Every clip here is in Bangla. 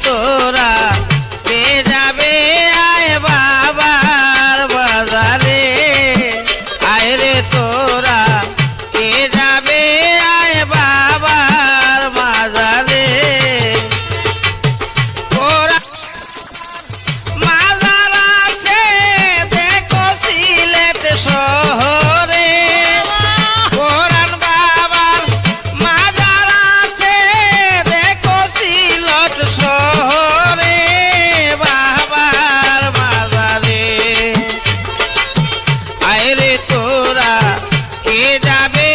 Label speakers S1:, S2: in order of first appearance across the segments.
S1: তোরা কে যাবে আয় বাবার বাজারে আয় রে তোরা কে যাবে আয় বাবার বাজারে ওরা মাজার আছে দেখো সিলেট শহরে কোরআন বাবার মাজার আছে দেখো সিলেট শহরে বাবার বাজারে আয় রে তোরা কে যাবে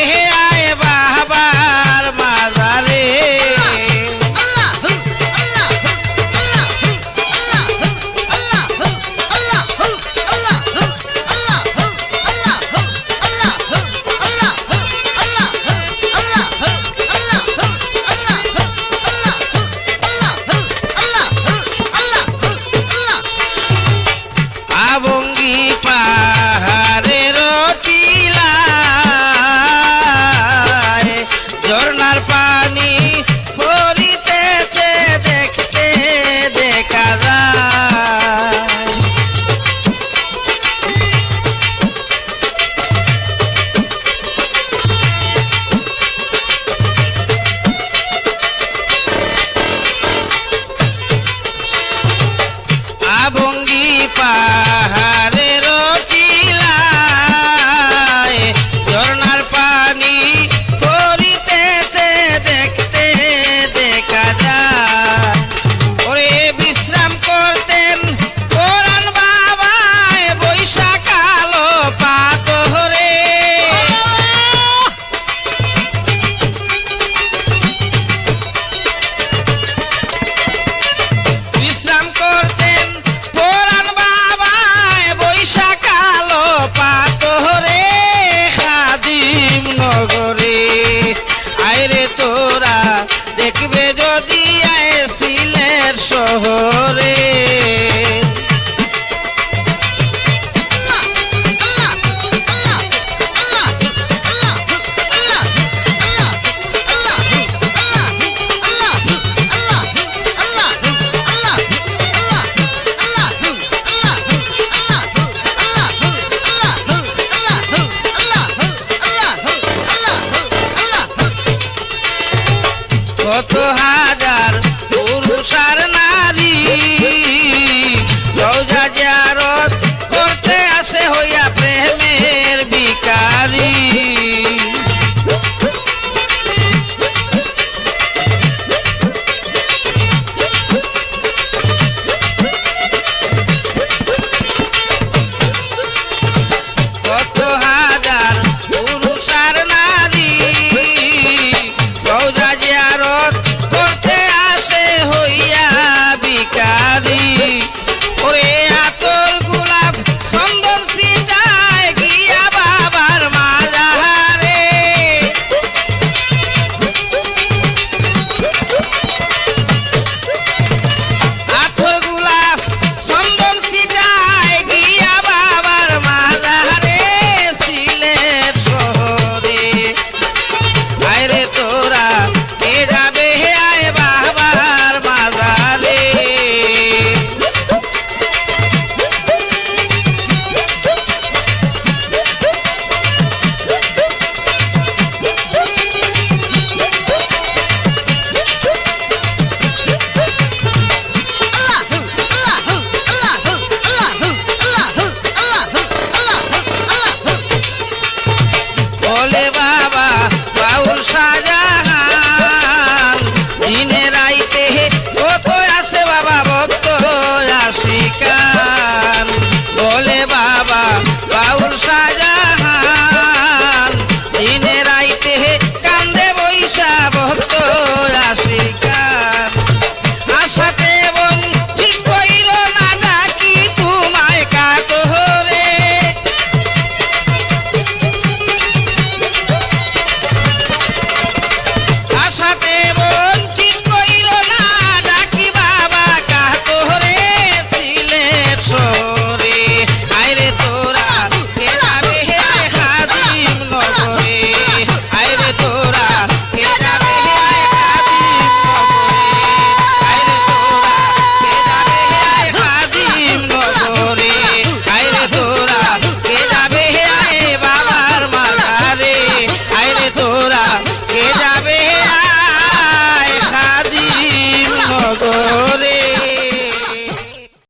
S1: আয় বাবার মাজারে আবঙ্গি পাহাড়ের টিলায় ঝর্ণার পানি পড়িতেছে দেখতে দেখা যায় আবঙ্গি পাহাড়ের টিলায় ঝর্ণার পানি পড়িতেছে দেখতে দেখা যায় ওরে বিশ্রাম করতেন কোরআন বাবায় বৈশাখ আলো পাথরে বিশ্রাম করতেন কোরআন বাবায় বৈশাখ আলো পাথরে খাদিম নগরে আয় রে তোরা দেখবে যদি আয় সিলেট শহরে কত হাজার